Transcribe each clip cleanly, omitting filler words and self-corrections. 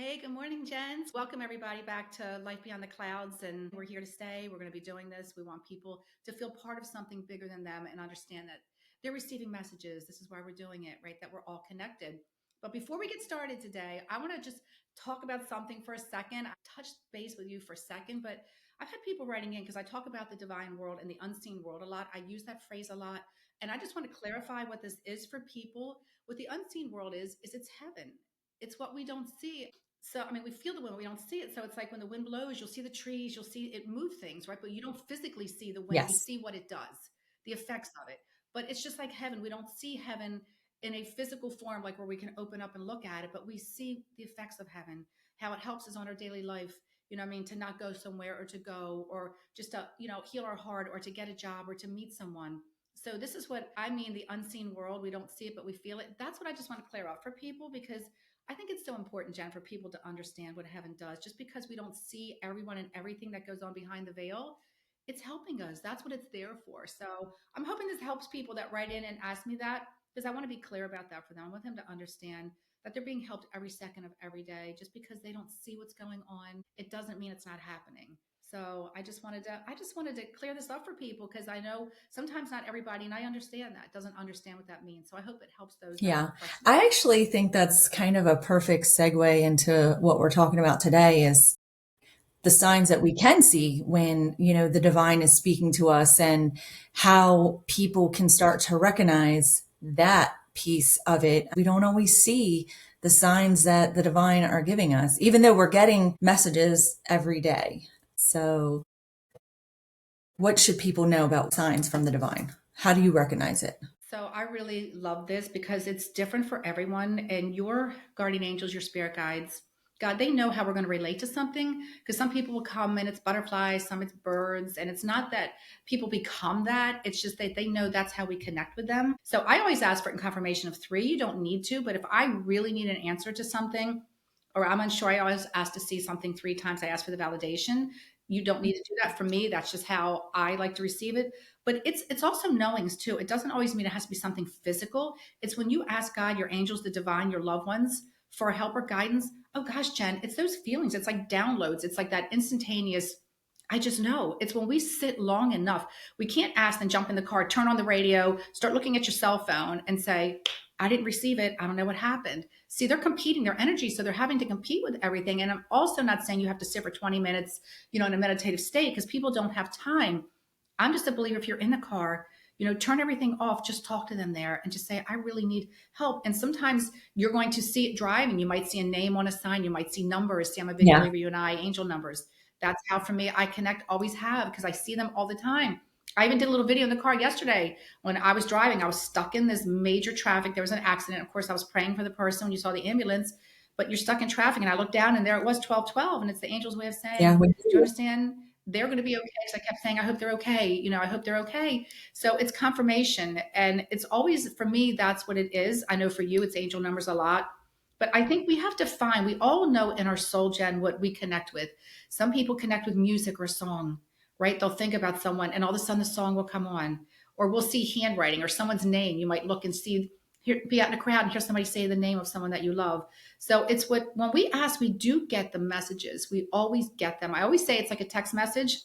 Hey, good morning, gents. Welcome everybody back to Life Beyond the Clouds. And we're here to stay. We're going to be doing this. We want people to feel part of something bigger than them and understand that they're receiving messages. This is why we're doing it, right? That we're all connected. But before we get started today, I want to just talk about something for a second. I touched base with you for a second, but I've had people writing in because I talk about the divine world and the unseen world a lot. I use that phrase a lot. And I just want to clarify what this is for people. What the unseen world is it's heaven. It's what we don't see. So, I mean, we feel the wind, but we don't see it. So it's like when the wind blows, you'll see the trees, you'll see it move things, right? But you don't physically see the wind. You Yes. see what it does, the effects of it. But it's just like heaven. We don't see heaven in a physical form, like where we can open up and look at it, but we see the effects of heaven, how it helps us on our daily life. You know what I mean? To not go somewhere or to go or just to, heal our heart or to get a job or to meet someone. So this is what I mean, the unseen world. We don't see it, but we feel it. That's what I just want to clear up for people because I think it's so important, Jen, for people to understand what heaven does. Just because we don't see everyone and everything that goes on behind the veil, it's helping us. That's what it's there for. So I'm hoping this helps people that write in and ask me that because I want to be clear about that for them. I want them to understand that they're being helped every second of every day. Just because they don't see what's going on, it doesn't mean it's not happening. So I just wanted to clear this up for people because I know sometimes not everybody, and I understand that, doesn't understand what that means. So I hope it helps those that Yeah. have questions I about it. actually think that's kind of a perfect segue into what we're talking about today is the signs that we can see when, the divine is speaking to us and how people can start to recognize that piece of it. We don't always see the signs that the divine are giving us, even though we're getting messages every day. So what should people know about signs from the divine? How do you recognize it? So I really love this because it's different for everyone. And your guardian angels, your spirit guides, God, they know how we're going to relate to something because some people will come and it's butterflies, some it's birds. And it's not that people become that. It's just that they know that's how we connect with them. So I always ask for a confirmation of three. You don't need to, but if I really need an answer to something or I'm unsure, I always ask to see something three times. I ask for the validation. You don't need to do that for me. That's just how I like to receive it, but it's also knowings too. It doesn't always mean it has to be something physical. It's when you ask God, your angels, the divine, your loved ones for help or guidance. Oh gosh, Jen, it's those feelings. It's like downloads. It's like that instantaneous. I just know. It's when we sit long enough. We can't ask and jump in the car, turn on the radio, start looking at your cell phone and say, I didn't receive it. I don't know what happened. See, they're competing their energy. So they're having to compete with everything. And I'm also not saying you have to sit for 20 minutes, in a meditative state because people don't have time. I'm just a believer if you're in the car, turn everything off, just talk to them there and just say, I really need help. And sometimes you're going to see it driving. You might see a name on a sign. You might see numbers. See, I'm a big Yeah. believer, you and I, angel numbers. That's how for me, I connect, always have, because I see them all the time. I even did a little video in the car yesterday when I was driving. I was stuck in this major traffic. There was an accident. Of course, I was praying for the person when you saw the ambulance, but you're stuck in traffic. And I looked down and there it was 12:12. And it's the angel's way of saying, Yeah. do you understand? They're going to be okay. So I kept saying, I hope they're okay. I hope they're okay. So it's confirmation. And it's always, for me, that's what it is. I know for you, it's angel numbers a lot. But I think we have to find, we all know in our soul, Jen, what we connect with. Some people connect with music or song, right? They'll think about someone and all of a sudden the song will come on. Or we'll see handwriting or someone's name. You might look and see, be out in a crowd and hear somebody say the name of someone that you love. So it's what, when we ask, we do get the messages. We always get them. I always say it's like a text message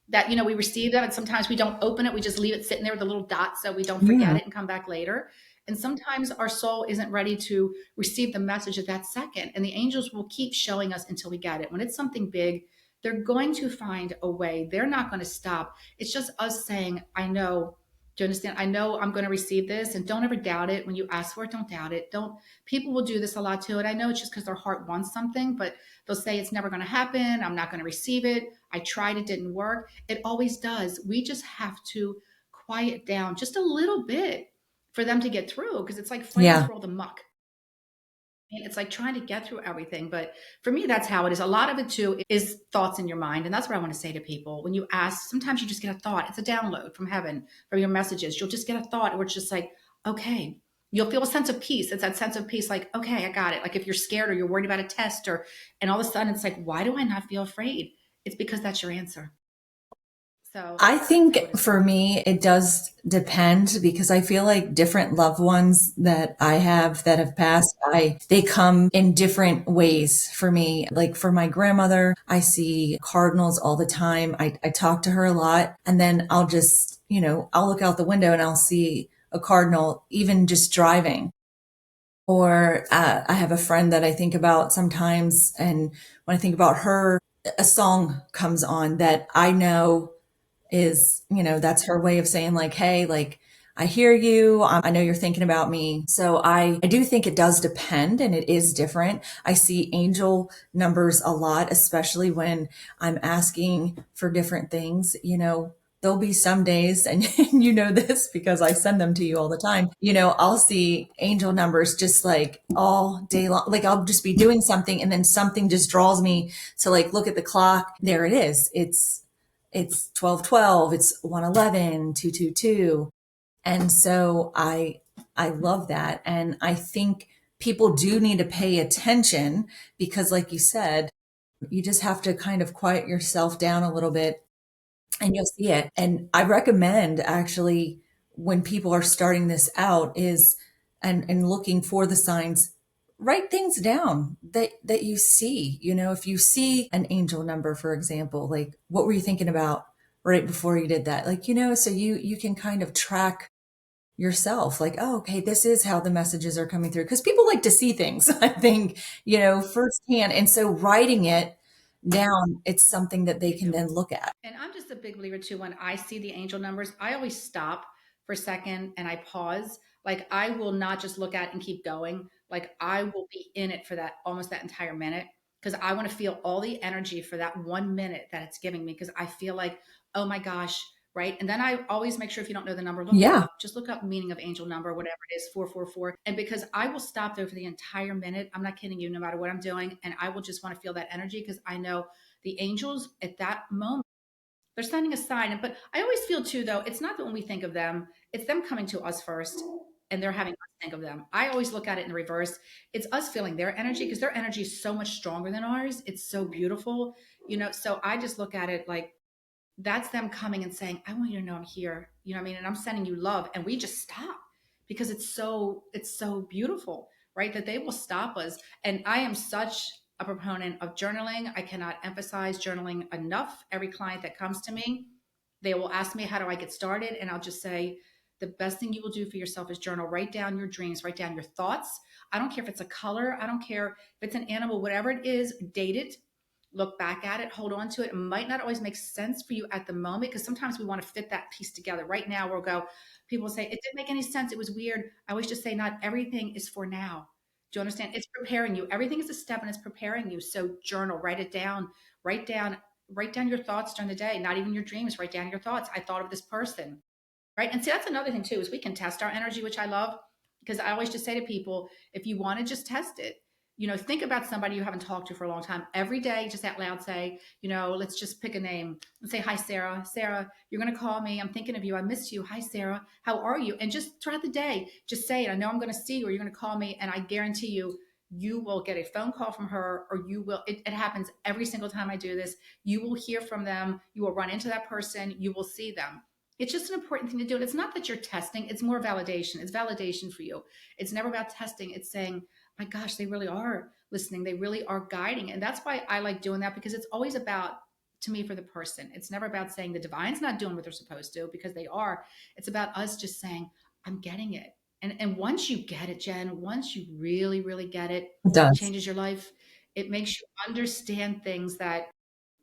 that, we receive them and sometimes we don't open it. We just leave it sitting there with a little dot so we don't forget Yeah. it and come back later. And sometimes our soul isn't ready to receive the message at that second. And the angels will keep showing us until we get it. When it's something big, they're going to find a way. They're not going to stop. It's just us saying, I know. Do you understand? I know I'm going to receive this. And don't ever doubt it. When you ask for it, don't doubt it. Don't, people will do this a lot too. And I know it's just because their heart wants something, but they'll say it's never going to happen. I'm not going to receive it. I tried, it didn't work. It always does. We just have to quiet down just a little bit for them to get through because it's like fighting Yeah. through all the muck. And it's like trying to get through everything. But for me, that's how it is. A lot of it too is thoughts in your mind. And that's what I want to say to people. When you ask, sometimes you just get a thought. It's a download from heaven, from your messages. You'll just get a thought where it's just like, okay, you'll feel a sense of peace. It's that sense of peace, like, okay, I got it. Like if you're scared or you're worried about a test and all of a sudden it's like, why do I not feel afraid? It's because that's your answer. So I that's how it think is for for me. me, it does depend because I feel like different loved ones that I have that have passed, they come in different ways for me. Like for my grandmother, I see cardinals all the time. I talk to her a lot and then I'll just, I'll look out the window and I'll see a cardinal even just driving. Or I have a friend that I think about sometimes. And when I think about her, a song comes on that I know is, that's her way of saying like, hey, like, I hear you. I know you're thinking about me. So I do think it does depend and it is different. I see angel numbers a lot, especially when I'm asking for different things. There'll be some days, and you know this because I send them to you all the time. I'll see angel numbers just like all day long. Like I'll just be doing something and then something just draws me to like look at the clock. There it is. It's 12:12, it's 1:11, 2:22. And so I love that. And I think people do need to pay attention because like you said, you just have to kind of quiet yourself down a little bit and you'll see it. And I recommend actually when people are starting this out is and looking for the signs, write things down that you see. If you see an angel number, for example, like what were you thinking about right before you did that? Like, so you can kind of track yourself like, oh, okay, this is how the messages are coming through. Because people like to see things, I think, firsthand. And so writing it down, it's something that they They can do. then look at. And I'm just a big believer too. When I see the angel numbers, I always stop for a second and I pause. Like I will not just look at it and keep going. Like I will be in it for that almost that entire minute because I want to feel all the energy for that 1 minute that it's giving me because I feel like, oh my gosh, right? And then I always make sure if you don't know the number, look it Yeah. up. Just look up meaning of angel number, whatever it is, 444. And because I will stop there for the entire minute, I'm not kidding you, no matter what I'm doing, and I will just want to feel that energy because I know the angels at that moment they're sending a sign. But I always feel too, though, it's not that when we think of them, it's them coming to us first and they're having us think of them. I always look at it in the reverse. It's us feeling their energy because their energy is so much stronger than ours. It's so beautiful, So I just look at it like that's them coming and saying, I want you to know I'm here. You know what I mean? And I'm sending you love. And we just stop because it's so beautiful, right? That they will stop us. And I am such a proponent of journaling. I cannot emphasize journaling enough. Every client that comes to me, they will ask me, how do I get started? And I'll just say, the best thing you will do for yourself is journal. Write down your dreams, write down your thoughts. I don't care if it's a color, I don't care if it's an animal, whatever it is, date it, look back at it, hold on to it. It might not always make sense for you at the moment because sometimes we want to fit that piece together. Right now, we'll go, people say, it didn't make any sense. It was weird. I always just say, not everything is for now. Do you understand? It's preparing you. Everything is a step and it's preparing you. So journal, write it down, write down, write down your thoughts during the day, not even your dreams. Write down your thoughts. I thought of this person. Right. And see, that's another thing too, is we can test our energy, which I love because I always just say to people, if you want to just test it, think about somebody you haven't talked to for a long time. Every day, just out loud say, let's just pick a name. Let's say, hi, Sarah. Sarah, you're going to call me. I'm thinking of you. I miss you. Hi, Sarah. How are you? And just throughout the day, just say it. I know I'm going to see you or you're going to call me. And I guarantee you, you will get a phone call from her or you will, it happens every single time I do this. You will hear from them. You will run into that person. You will see them. It's just an important thing to do. And it's not that you're testing, it's more validation. It's validation for you. It's never about testing. It's saying, my gosh, they really are listening. They really are guiding. And that's why I like doing that because it's always about, to me, for the person. It's never about saying the divine's not doing what they're supposed to because they are. It's about us just saying, I'm getting it. And once you get it, Jen, once you really, really get it, It it does. changes your life. It makes you understand things that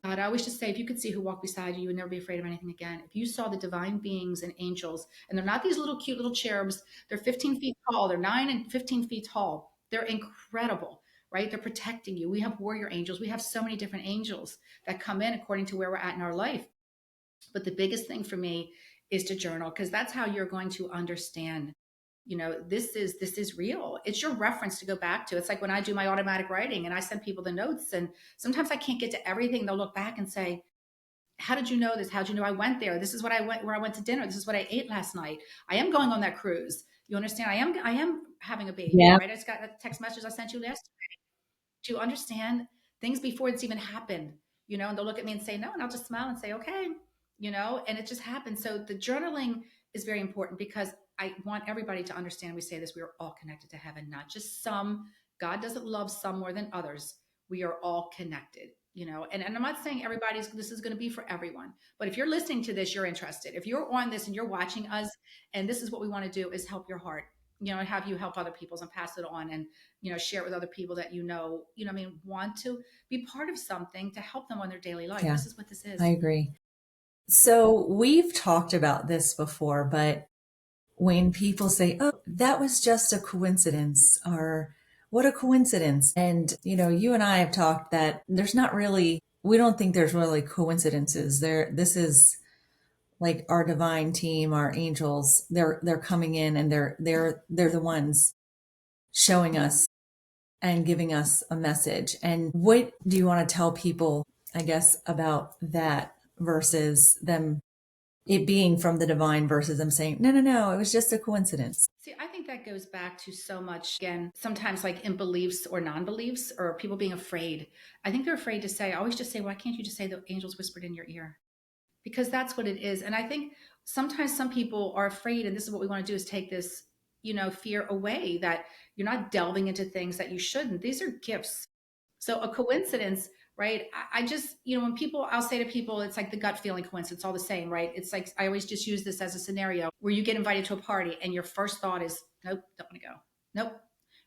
God, I always just say, if you could see who walked beside you, you would never be afraid of anything again. If you saw the divine beings and angels, and they're not these little cute little cherubs, they're 15 feet tall, they're 9 and 15 feet tall. They're incredible, right? They're protecting you. We have warrior angels. We have so many different angels that come in according to where we're at in our life. But the biggest thing for me is to journal because that's how you're going to understand this is real. It's your reference to go back to. It's like when I do my automatic writing and I send people the notes and sometimes I can't get to everything. They'll look back and say, how did you know this? How did you know I went there? This is what I went where I went to dinner. This is what I ate last night. I am going on that cruise. You understand? I am having a baby, Yeah. right? I just got a text message I sent you last to understand things before it's even happened, and they'll look at me and say no, and I'll just smile and say, okay. and it just happens. So the journaling is very important because I want everybody to understand we say this, we are all connected to heaven, not just some. God doesn't love some more than others. We are all connected, and I'm not saying everybody's this is going to be for everyone, but if you're listening to this, you're interested. If you're on this and you're watching us, and this is what we want to do is help your heart, and have you help other people's and pass it on and share it with other people that want to be part of something to help them on their daily life. Yeah, This is what this I is. agree. So we've talked about this before, but when people say, oh, that was just a coincidence, or what a coincidence. And, you and I have talked that we don't think there's really coincidences there. This is like our divine team, our angels, they're coming in and they're the ones showing us and giving us a message. And what do you want to tell people, I guess, about that versus them it being from the divine versus them saying, no, no, no, it was just a coincidence. See, I think that goes back to so much, again, sometimes like in beliefs or non beliefs or people being afraid. I think they're afraid to say, I always just say, why can't you just say the angels whispered in your ear? Because that's what it is. And I think sometimes some people are afraid, and this is what we want to do is take this, fear away that you're not delving into things that you shouldn't. These are gifts. So a coincidence, right? I just, when people, I'll say to people, it's like the gut feeling coincidence, it's all the same, right? It's like, I always just use this as a scenario where you get invited to a party and your first thought is, nope, don't want to go. Nope.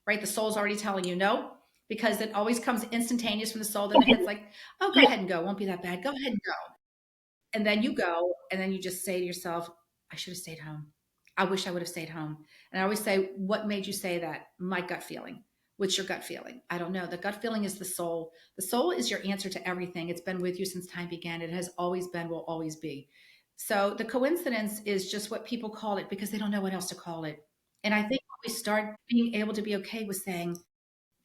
Right. The soul's already telling you no, because it always comes instantaneous from the soul. Then the head's like, oh, go ahead and go. Won't be that bad. Go ahead and go. And then you go, and then you just say to yourself, I should have stayed home. I wish I would have stayed home. And I always say, what made you say that? My gut feeling. What's your gut feeling? I don't know. The gut feeling is the soul. The soul is your answer to everything. It's been with you since time began. It has always been, will always be. So the coincidence is just what people call it because they don't know what else to call it. And I think when we start being able to be okay with saying,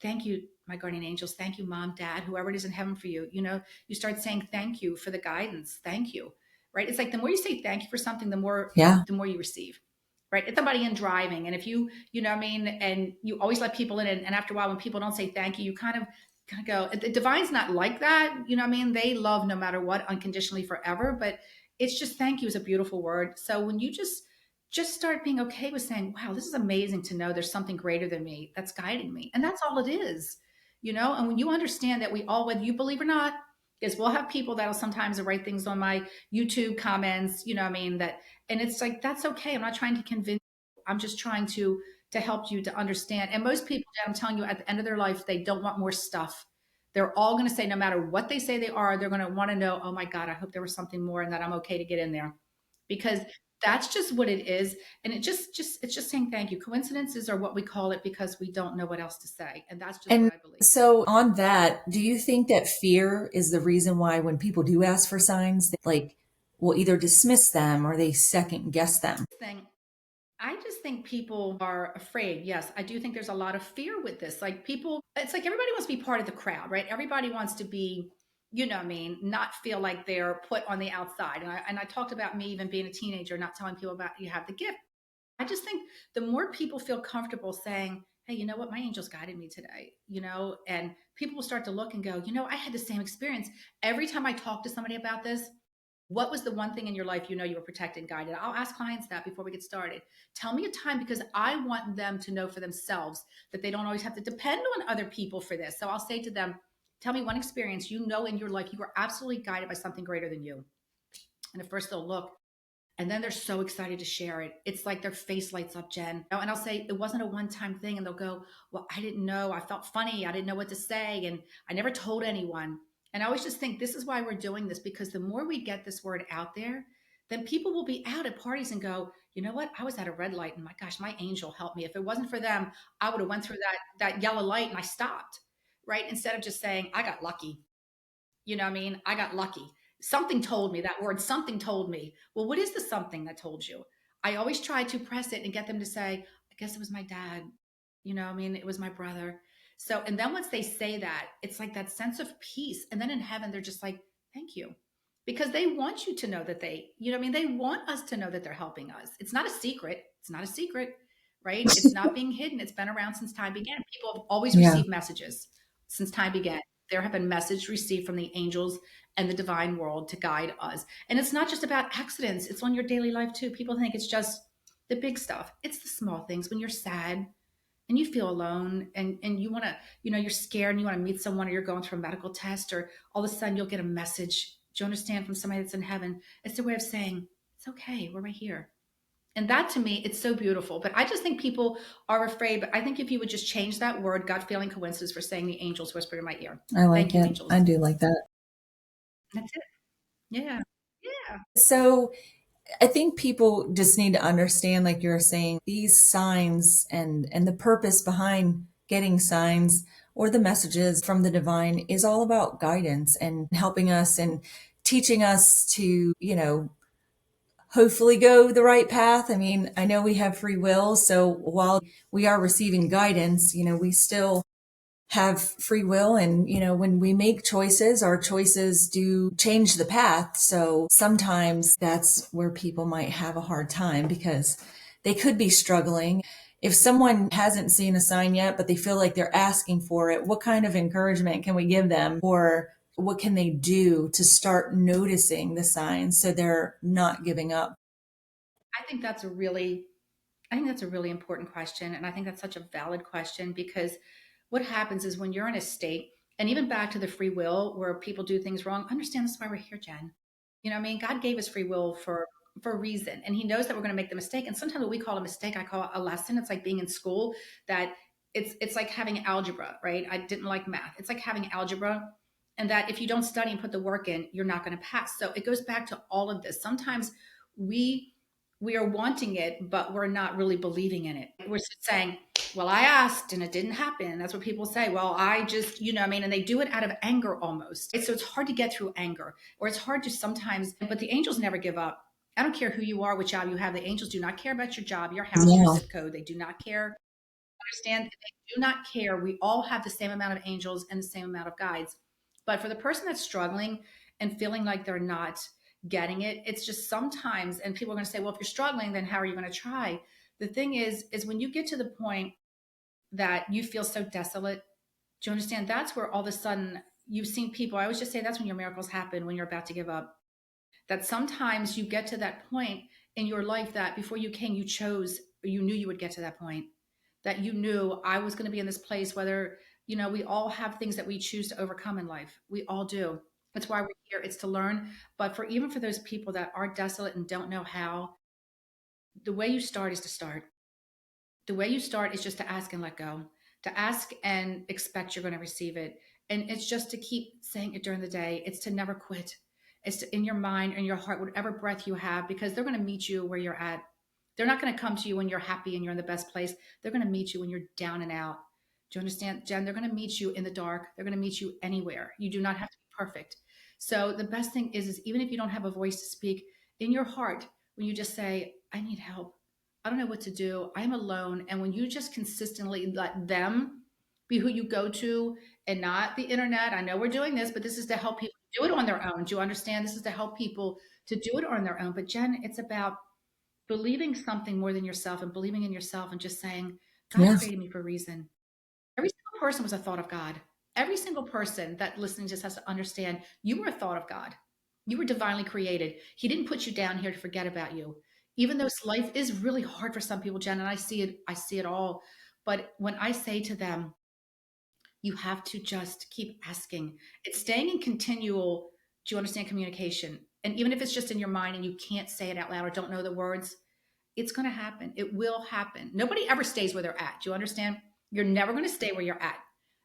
thank you, my guardian angels. Thank you, mom, dad, whoever it is in heaven for you. You start saying thank you for the guidance. Thank you. Right. It's like the more you say thank you for something, the more Yeah. you receive. Right. It's somebody in driving. And if and you always let people in, and after a while, when people don't say thank you, you kind of go, the divine's not like that. They love no matter what, unconditionally forever. But it's just thank you is a beautiful word. So when you just start being okay with saying, wow, this is amazing to know there's something greater than me that's guiding me. And that's all it is, And when you understand that we all, whether you believe or not, because we'll have people that'll sometimes write things on my YouTube comments, and it's like, that's okay. I'm not trying to convince you. I'm just trying to help you to understand. And most people, I'm telling you, at the end of their life, they don't want more stuff. They're all going to say, no matter what they say they are, they're going to want to know, oh my God, I hope there was something more and that I'm okay to get in there. Because that's just what it is. And it's just saying thank you. Coincidences are what we call it because we don't know what else to say. And that's just what And I believe. so on that, do you think that fear is the reason why when people do ask for signs, they will either dismiss them or they second guess them? Thing I just think people are afraid. Yes, I do think there's a lot of fear with this. Like people, it's like everybody wants to be part of the crowd, right? Everybody wants to be, not feel like they're put on the outside. And I talked about me even being a teenager, not telling people about you have the gift. I just think the more people feel comfortable saying, hey, you know what, my angels guided me today, and people will start to look and go, I had the same experience. Every time I talk to somebody about this, what was the one thing in your life you were protected and guided? I'll ask clients that before we get started. Tell me a time because I want them to know for themselves that they don't always have to depend on other people for this. So I'll say to them, tell me one experience in your life you were absolutely guided by something greater than you. And at first they'll look and then they're so excited to share it. It's like their face lights up, Jen. And I'll say, it wasn't a one time thing. And they'll go, well, I didn't know. I felt funny. I didn't know what to say. And I never told anyone. And I always just think this is why we're doing this, because the more we get this word out there, then people will be out at parties and go, you know what? I was at a red light and my gosh, my angel helped me. If it wasn't for them, I would have went through that yellow light and I stopped. Right. Instead of just saying, I got lucky. I got lucky. Something told me that word, something told me. Well, what is the something that told you? I always try to press it and get them to say, I guess it was my dad. It was my brother. So, and then once they say that, it's like that sense of peace. And then in heaven, they're just like, thank you. Because they want you to know that they want us to know that they're helping us. It's not a secret. It's not a secret, right? It's not being hidden. It's been around since time began. People have always Yeah. received messages since time began. There have been messages received from the angels and the divine world to guide us. And it's not just about accidents, it's on your daily life too. People think it's just the big stuff. It's the small things when you're sad and you feel alone and you want to, you're scared and you want to meet someone, or you're going through a medical test, or all of a sudden you'll get a message. Do you understand, from somebody that's in heaven? It's their way of saying, it's okay, we're right here. And that to me, it's so beautiful. But I just think people are afraid. But I think if you would just change that word, gut feeling coincidence, for saying the angels whispered in my ear. I like Thank you, it. I angels. do like that. That's it. Yeah. Yeah. So I think people just need to understand, like you're saying, these signs and the purpose behind getting signs or the messages from the divine is all about guidance and helping us and teaching us to, hopefully go the right path. I mean, I know we have free will, so while we are receiving guidance, we still have free will. And, when we make choices, our choices do change the path. So sometimes that's where people might have a hard time because they could be struggling. If someone hasn't seen a sign yet, but they feel like they're asking for it, what kind of encouragement can we give them? Or what can they do to start noticing the signs so they're not giving up? I think that's a really I think that's a really important question. And I think that's such a valid question, because what happens is when you're in a state, and even back to the free will where people do things wrong, understand that's why we're here, Jen. You know what I mean? God gave us free will for a reason. And he knows that we're going to make the mistake. And sometimes what we call a mistake, I call it a lesson. It's like being in school, that it's like having algebra, right? I didn't like math. It's like having algebra. And that if you don't study and put the work in, you're not going to pass. So it goes back to all of this. Sometimes we we are wanting it, but we're not really believing in it. We're just saying, well, I asked and it didn't happen. That's what people say. Well, I just, what I mean? And they do it out of anger almost. So it's hard to get through anger, or it's hard to sometimes, but the angels never give up. I don't care who you are, what job you have. The angels do not care about your job, your house, your Yeah. zip code. They do not care. Understand? They do not care. We all have the same amount of angels and the same amount of guides. But for the person that's struggling and feeling like they're not getting it, it's just sometimes, and people are going to say, well, if you're struggling, then how are you going to try? The thing is when you get to the point that you feel so desolate, do you understand? That's where all of a sudden you've seen people. I always just say that's when your miracles happen, when you're about to give up. That sometimes you get to that point in your life that before you came, you chose, or you knew you would get to that point, that you knew I was going to be in this place. Whether, we all have things that we choose to overcome in life. We all do. That's why we're here. It's to learn. But for even for those people that are desolate and don't know how, the way you start is to start. The way you start is just to ask and let go, to ask and expect you're going to receive it. And it's just to keep saying it during the day. It's to never quit. It's to, in your mind and your heart, whatever breath you have, because they're going to meet you where you're at. They're not going to come to you when you're happy and you're in the best place. They're going to meet you when you're down and out. Do you understand, Jen? They're going to meet you in the dark. They're going to meet you anywhere. You do not have to be perfect. So the best thing is even if you don't have a voice to speak, in your heart, when you just say, I need help, I don't know what to do, I'm alone. And when you just consistently let them be who you go to and not the internet. I know we're doing this, but this is to help people do it on their own. Do you understand? This is to help people to do it on their own. But Jen, it's about believing something more than yourself, and believing in yourself, and just saying, God Yeah. created me for a reason. Every single person was a thought of God. Every single person that listening just has to understand you were a thought of God. You were divinely created. He didn't put you down here to forget about you. Even though life is really hard for some people, Jen, and I see it all. But when I say to them, you have to just keep asking. It's staying in continual, do you understand, communication? And even if it's just in your mind and you can't say it out loud or don't know the words, it's going to happen. It will happen. Nobody ever stays where they're at. Do you understand? You're never going to stay where you're at.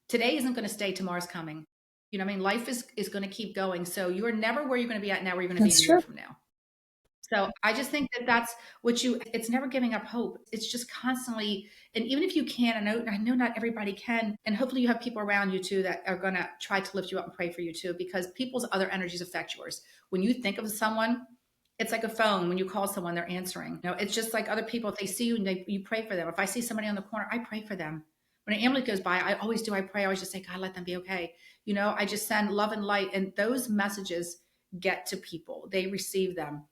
Today isn't going to stay. Tomorrow's coming. You know what I mean? Life is going to keep going. So you are never where you're going to be at now, where you're going to be in That's a year true. from now. So I just think that that's what it's never giving up hope. It's just constantly, and even if you can, I know not everybody can, and hopefully you have people around you too that are going to try to lift you up and pray for you too, because people's other energies affect yours. When you think of someone, it's like a phone. When you call someone, they're answering. It's just like other people. If they see you and you pray for them. If I see somebody on the corner, I pray for them. When an ambulance goes by, I always do. I pray. I always just say, God, let them be okay. I just send love and light, and those messages get to people. They receive them.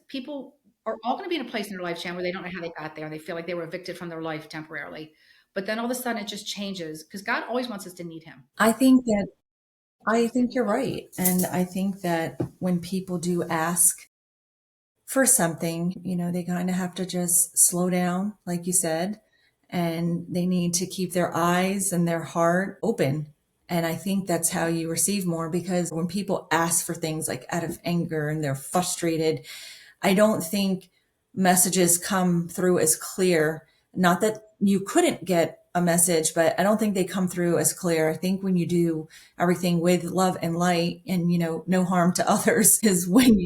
People are all going to be in a place in their life, Chan, where they don't know how they got there. They feel like they were evicted from their life temporarily. But then all of a sudden it just changes, because God always wants us to need him. I think that I think you're right. And I think that when people do ask for something, they kind of have to just slow down, like you said, and they need to keep their eyes and their heart open. And I think that's how you receive more, because when people ask for things like out of anger and they're frustrated, I don't think messages come through as clear. Not that you couldn't get a message, but I don't think they come through as clear. I think when you do everything with love and light and, no harm to others is when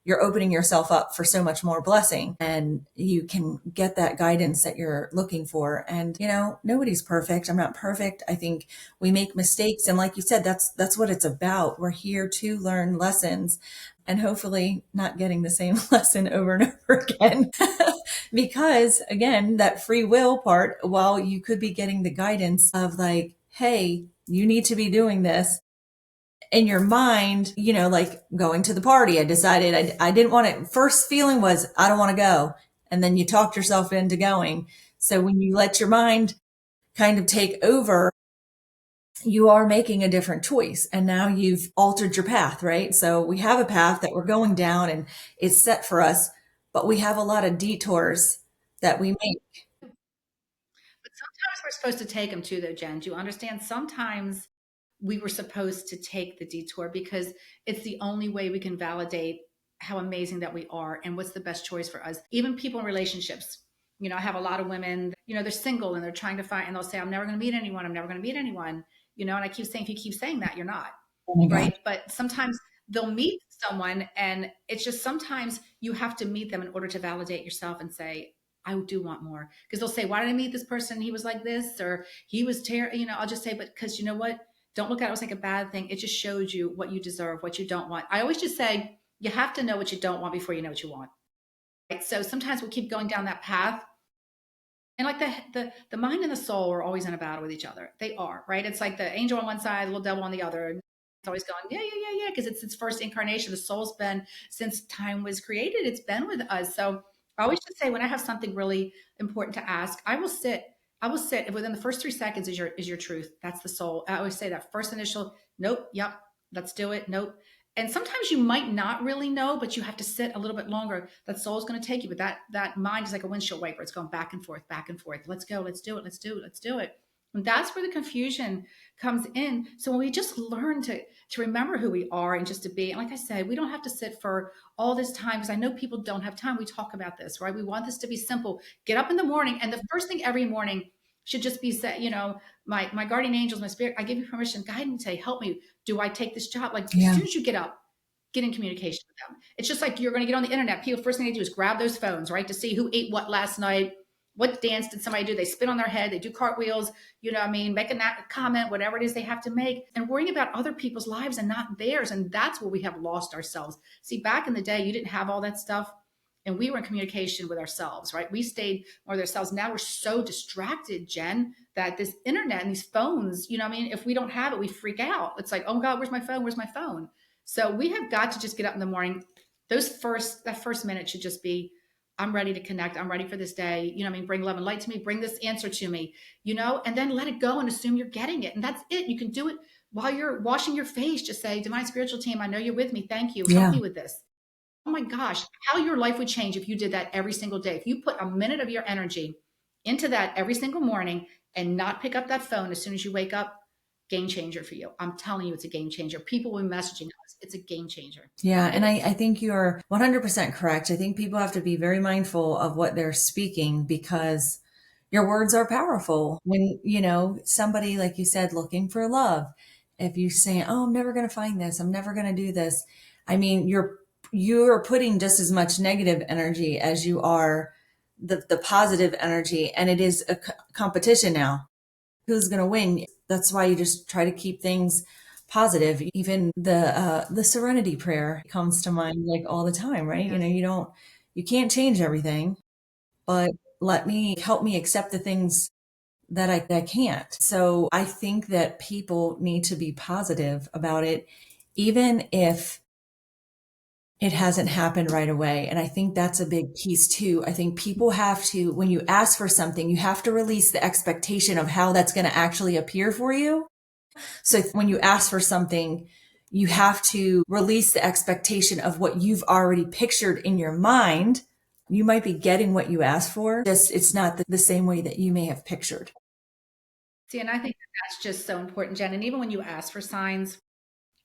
you're opening yourself up for so much more blessing, and you can get that guidance that you're looking for. And, nobody's perfect. I'm not perfect. I think we make mistakes. And like you said, that's what it's about. We're here to learn lessons, and hopefully not getting the same lesson over and over again. Because again, that free will part, while you could be getting the guidance of like, hey, you need to be doing this in your mind, like going to the party. I decided I didn't want it. First feeling was, I don't want to go. And then you talked yourself into going. So when you let your mind kind of take over, you are making a different choice, and now you've altered your path, right? So we have a path that we're going down and it's set for us, but we have a lot of detours that we make. But sometimes we're supposed to take them too, though, Jen. Do you understand? Sometimes we were supposed to take the detour because it's the only way we can validate how amazing that we are and what's the best choice for us. Even people in relationships. I have a lot of women, they're single and they're trying to find, and they'll say, I'm never going to meet anyone. I'm never going to meet anyone. And I keep saying, if you keep saying that, you're not. Oh my God. Right. But sometimes they'll meet someone, and it's just sometimes you have to meet them in order to validate yourself and say, I do want more. Because they'll say, why did I meet this person? He was like this, or he was terrible. I'll just say, but because you know what? Don't look at it as like a bad thing. It just shows you what you deserve, what you don't want. I always just say, you have to know what you don't want before you know what you want. Right. So sometimes we'll keep going down that path, and like the mind and the soul are always in a battle with each other. They are, right? It's like the angel on one side, the little devil on the other. And it's always going, yeah, yeah, yeah, yeah, because it's its first incarnation. The soul's been, since time was created, it's been with us. So I always just say, when I have something really important to ask, I will sit. I will sit. Within the first 3 seconds is your truth. That's the soul. I always say that first initial, nope, yep, let's do it. Nope. And sometimes you might not really know, but you have to sit a little bit longer. That soul is going to take you, but that mind is like a windshield wiper. It's going back and forth, back and forth. Let's go. Let's do it. Let's do it. Let's do it. And that's where the confusion comes in. So when we just learn to remember who we are and just to be, and like I said, we don't have to sit for all this time, because I know people don't have time. We talk about this, right? We want this to be simple. Get up in the morning, and the first thing every morning should just be say, my guardian angels, my spirit, I give you permission, guide me today, help me. Do I take this job? Like, as Yeah. soon as you get up, get in communication with them. It's just like you're going to get on the internet. People, first thing they do is grab those phones, right, to see who ate what last night. What dance did somebody do? They spin on their head, they do cartwheels, what I mean, make a comment, whatever it is they have to make, and worrying about other people's lives and not theirs. And that's where we have lost ourselves. See, back in the day, you didn't have all that stuff. And we were in communication with ourselves, right? We stayed more with ourselves. Now we're so distracted, Jen, that this internet and these phones, I mean, if we don't have it, we freak out. It's like, oh God, where's my phone? Where's my phone? So we have got to just get up in the morning. That first minute should just be, I'm ready to connect. I'm ready for this day. I mean, bring love and light to me, bring this answer to me, and then let it go and assume you're getting it. And that's it. You can do it while you're washing your face. Just say, Divine Spiritual Team, I know you're with me. Thank you. Help Yeah. me with this. Oh my gosh, how your life would change if you did that every single day. If you put a minute of your energy into that every single morning and not pick up that phone as soon as you wake up, game changer for you. I'm telling you, it's a game changer. People will be messaging us. It's a game changer. Yeah. It And is. I think you're 100% correct. I think people have to be very mindful of what they're speaking, because your words are powerful. When, somebody, like you said, looking for love, if you say, oh, I'm never going to find this, I'm never going to do this. I mean, you're putting just as much negative energy as you are the positive energy. And it is a competition now. Who's going to win? That's why you just try to keep things positive. Even the serenity prayer comes to mind like all the time, right? Yes. You can't change everything, but help me accept the things that I can't. So I think that people need to be positive about it, even if it hasn't happened right away. And I think that's a big piece too. I think people have to, when you ask for something, you have to release the expectation of how that's going to actually appear for you. So when you ask for something, you have to release the expectation of what you've already pictured in your mind. You might be getting what you asked for, just it's not the same way that you may have pictured. See, and I think that that's just so important, Jen. And even when you ask for signs,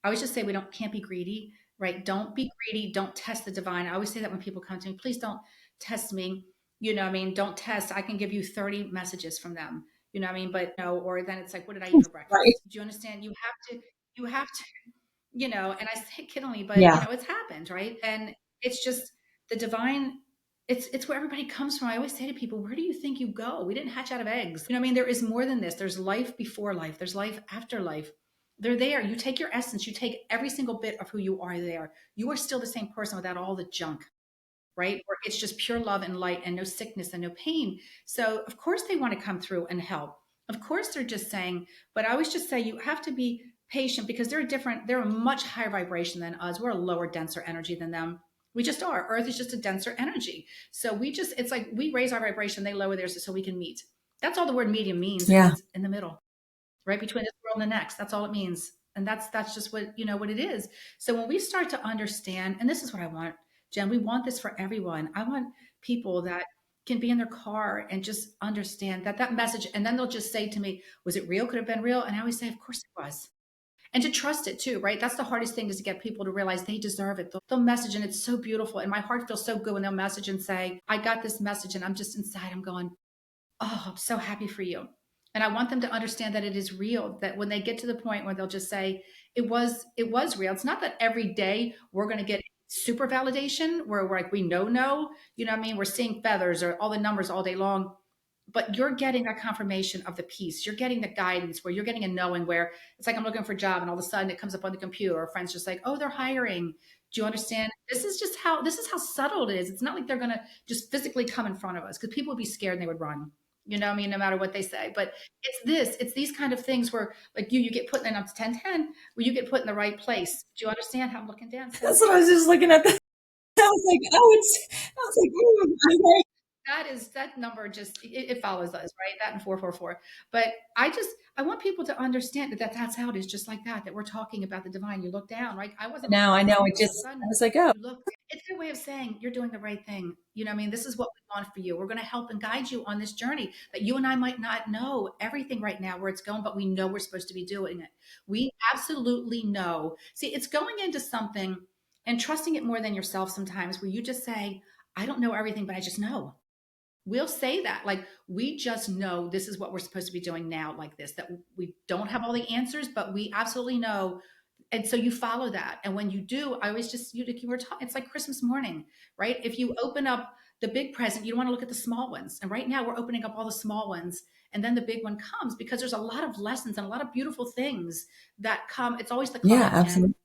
I always just say we don't can't be greedy, right? Don't be greedy. Don't test the divine. I always say that when people come to me, please don't test me. You know what I mean? Don't test. I can give you 30 messages from them. You know what I mean? But no, or then it's like, what did I eat for Right. breakfast? Do you understand? You have to, and I say it kiddingly, but Yeah. it's happened, right? And it's just the divine, it's where everybody comes from. I always say to people, where do you think you go? We didn't hatch out of eggs. You know what I mean? There is more than this. There's life before life, there's life after life. They're there. You take your essence, you take every single bit of who you are there. You are still the same person without all the junk, right? Where it's just pure love and light and no sickness and no pain. So, of course, they want to come through and help. Of course, they're just saying, but I always just say you have to be patient because they're a much higher vibration than us. We're a lower, denser energy than them. We just are. Earth is just a denser energy. So it's like we raise our vibration, they lower theirs so we can meet. That's all the word medium means. It Yeah. means in the middle, right between this world and the next. That's all it means. And that's just what it is. So when we start to understand, and this is what I want, Jen, we want this for everyone. I want people that can be in their car and just understand that message. And then they'll just say to me, was it real? Could it have been real? And I always say, of course it was. And to trust it too, right? That's the hardest thing is to get people to realize they deserve it. They'll message and it's so beautiful. And my heart feels so good when they'll message and say, I got this message and I'm just inside, I'm going, oh, I'm so happy for you. And I want them to understand that it is real, that when they get to the point where they'll just say, it was real. It's not that every day we're going to get super validation where we're like, we know, you know what I mean? We're seeing feathers or all the numbers all day long, but you're getting that confirmation of the peace. You're getting the guidance where you're getting a knowing where it's like, I'm looking for a job and all of a sudden it comes up on the computer or a friend's just like, oh, they're hiring. Do you understand? This is how subtle it is. It's not like they're going to just physically come in front of us because people would be scared and they would run. You know what I mean? No matter what they say. But it's these kind of things where like you get put in up to 1010, where you get put in the right place. Do you understand how I'm looking down? That's So what I was just looking at. I was like, oh, I was like, oh, that number just it follows us, right? That and 444. But I want people to understand that's how it is, just like that we're talking about the divine. You look down, right? I wasn't looking now I know down, it all of a just, I sudden was like, oh, you look. It's their way of saying you're doing the right thing. You know what I mean? This is what we want for you. We're going to help and guide you on this journey that you and I might not know everything right now where it's going, but we know we're supposed to be doing it. We absolutely know. See, it's going into something and trusting it more than yourself sometimes where you just say, I don't know everything, but I just know. We'll say that like we just know this is what we're supposed to be doing now, like this, that we don't have all the answers but we absolutely know. And so you follow that, and when you do, I always just you were talking, it's like Christmas morning, right? If you open up the big present, you don't want to look at the small ones, and right now we're opening up all the small ones, and then the big one comes because there's a lot of lessons and a lot of beautiful things that come. It's always the yeah, climb, Jen. absolutely.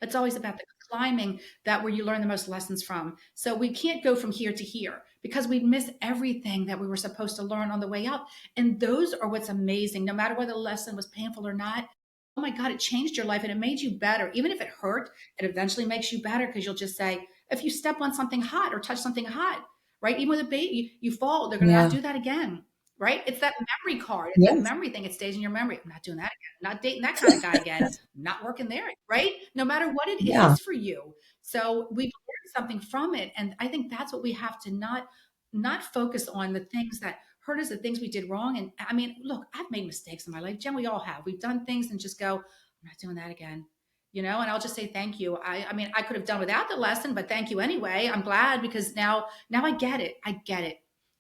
It's always about the climbing, that where you learn the most lessons from. So we can't go from here to here because we miss everything that we were supposed to learn on the way up. And those are what's amazing. No matter whether the lesson was painful or not, oh my God, it changed your life and it made you better. Even if it hurt, it eventually makes you better because you'll just say, if you step on something hot or touch something hot, right? Even with a baby, you fall, they're going to not Yeah. do that again, right? It's that memory card. It's that Yes. memory thing. It stays in your memory. I'm not doing that again. I'm not dating that kind of guy again. Not working there, right? No matter what it Yeah. is for you. So we've learned something from it. And I think that's what we have to not focus on the things that hurt us, the things we did wrong. And I mean, look, I've made mistakes in my life. Jen, we all have. We've done things and just go, I'm not doing that again. And I'll just say thank you. I mean, I could have done without the lesson, but thank you anyway. I'm glad because now I get it. I get it.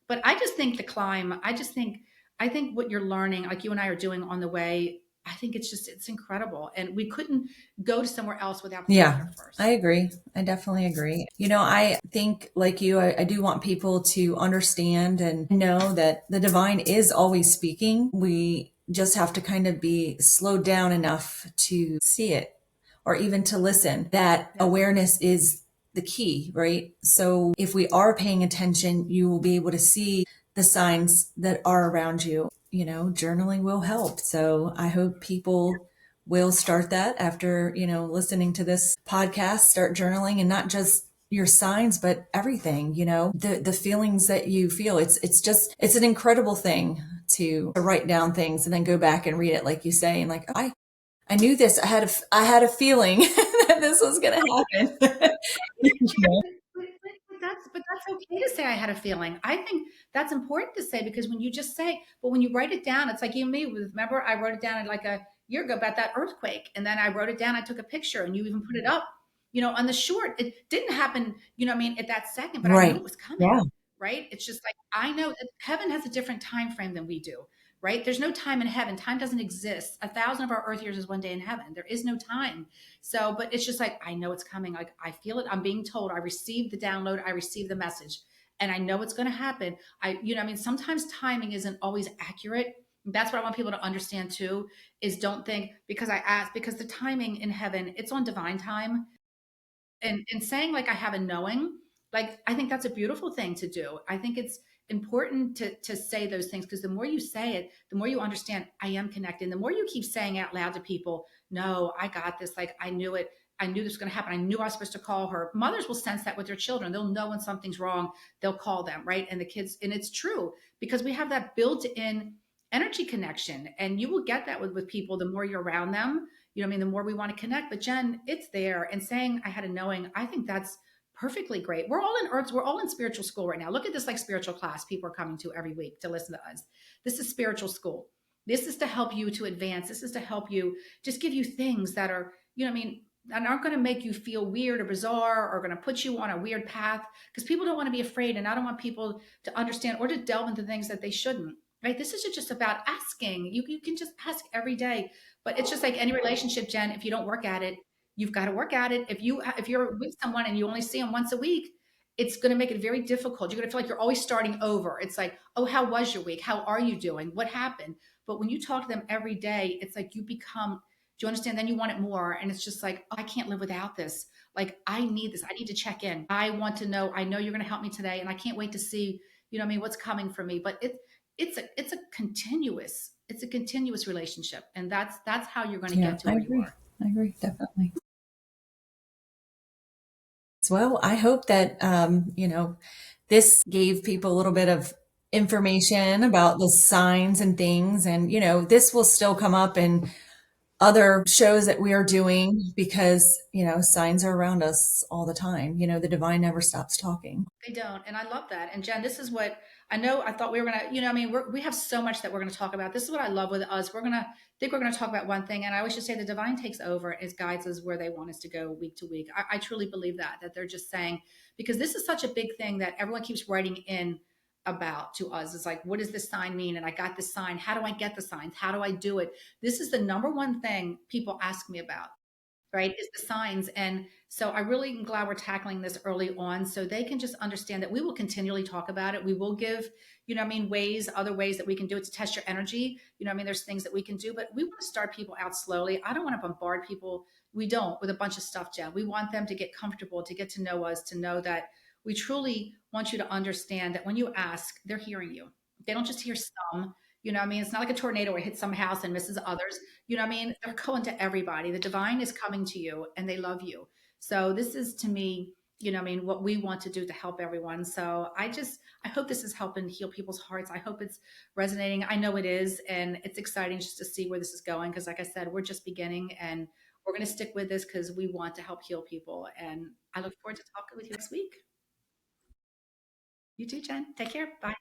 But I just think the climb, I think what you're learning, like you and I are doing on the way, I think it's incredible. And we couldn't go to somewhere else without being Yeah, here I first. agree. I definitely agree. I think, like you, I do want people to understand and know that the divine is always speaking. We just have to kind of be slowed down enough to see it or even to listen. That Yes. awareness is the key, right? So if we are paying attention, you will be able to see the signs that are around you. Journaling will help. So I hope people will start that after, listening to this podcast, start journaling, and not just your signs, but everything, the feelings that you feel. It's an incredible thing to write down things and then go back and read it, like you say, and like, oh, I I knew this. I had a feeling that this was going to happen. You know? But that's okay to say I had a feeling. I think that's important to say because when you just say, but when you write it down, it's like you and me. Remember, I wrote it down like a year ago about that earthquake, and then I wrote it down. I took a picture, and you even put it up. On the short. It didn't happen. What I mean, at that second, but I knew Right. it was coming. Yeah. Right? It's just like I know that heaven has a different time frame than we do. Right? There's no time in heaven. Time doesn't exist. 1,000 of our earth years is one day in heaven. There is no time. So, but it's just like, I know it's coming. Like, I feel it. I'm being told. I received the download. I received the message. And I know it's going to happen. I mean, sometimes timing isn't always accurate. That's what I want people to understand too, is don't think because I asked, because the timing in heaven, it's on divine time and saying like I have a knowing, like I think that's a beautiful thing to do. I think it's important to say those things because the more you say it, the more you understand I am connected. And the more you keep saying out loud to people, no, I got this. Like I knew it. I knew this was going to happen. I knew I was supposed to call her. Mothers will sense that with their children. They'll know when something's wrong. They'll call them, right? And the kids, and it's true because we have that built-in energy connection, and you will get that with people the more you're around them. I mean, the more we want to connect. But Jen, it's there. And saying I had a knowing, I think that's perfectly great. We're all in earths, we're all in spiritual school right now. Look at this like spiritual class people are coming to every week to listen to us. This is spiritual school. This is to help you to advance. This is to help you just give you things that are, I mean, and aren't going to make you feel weird or bizarre or going to put you on a weird path because people don't want to be afraid. And I don't want people to understand or to delve into things that they shouldn't. Right. This is just about asking. You can just ask every day, but it's just like any relationship, Jen. If you don't work at it, you've got to work at it. If you're with someone and you only see them once a week, it's going to make it very difficult. You're going to feel like you're always starting over. It's like, oh, how was your week? How are you doing? What happened? But when you talk to them every day, it's like you become. Do you understand? Then you want it more, and it's just like, oh, I can't live without this. Like I need this. I need to check in. I want to know. I know you're going to help me today, and I can't wait to see. I mean, what's coming for me. But it's a continuous relationship, and that's how you're going to Yeah, get to I where you agree. are. I agree. Definitely. Well, I hope that, this gave people a little bit of information about the signs and things. And, this will still come up in other shows that we are doing because, signs are around us all the time. The divine never stops talking. They don't, and I love that. And Jen, this is what I know. I thought we were gonna, I mean, we have so much that we're gonna talk about. This is what I love with us. We're gonna talk about one thing, and I always just say the divine takes over as guides us where they want us to go week to week. I truly believe that they're just saying because this is such a big thing that everyone keeps writing in about to us. It's like, what does this sign mean? And I got this sign. How do I get the signs? How do I do it? This is the number one thing people ask me about, right, is the signs. And so I really am glad we're tackling this early on so they can just understand that we will continually talk about it. We will give, I mean, other ways that we can do it to test your energy. I mean, there's things that we can do, but we want to start people out slowly. I don't want to bombard people. We don't with a bunch of stuff, Jen. We want them to get comfortable, to get to know us, to know that we truly want you to understand that when you ask, they're hearing you. They don't just hear some. What I mean? It's not like a tornado where it hits some house and misses others. What I mean? They're going to everybody. The divine is coming to you and they love you. So this is to me, what I mean, what we want to do to help everyone. So I hope this is helping heal people's hearts. I hope it's resonating. I know it is. And it's exciting just to see where this is going. Cause like I said, we're just beginning and we're going to stick with this because we want to help heal people. And I look forward to talking with you next week. You too, Jen. Take care. Bye.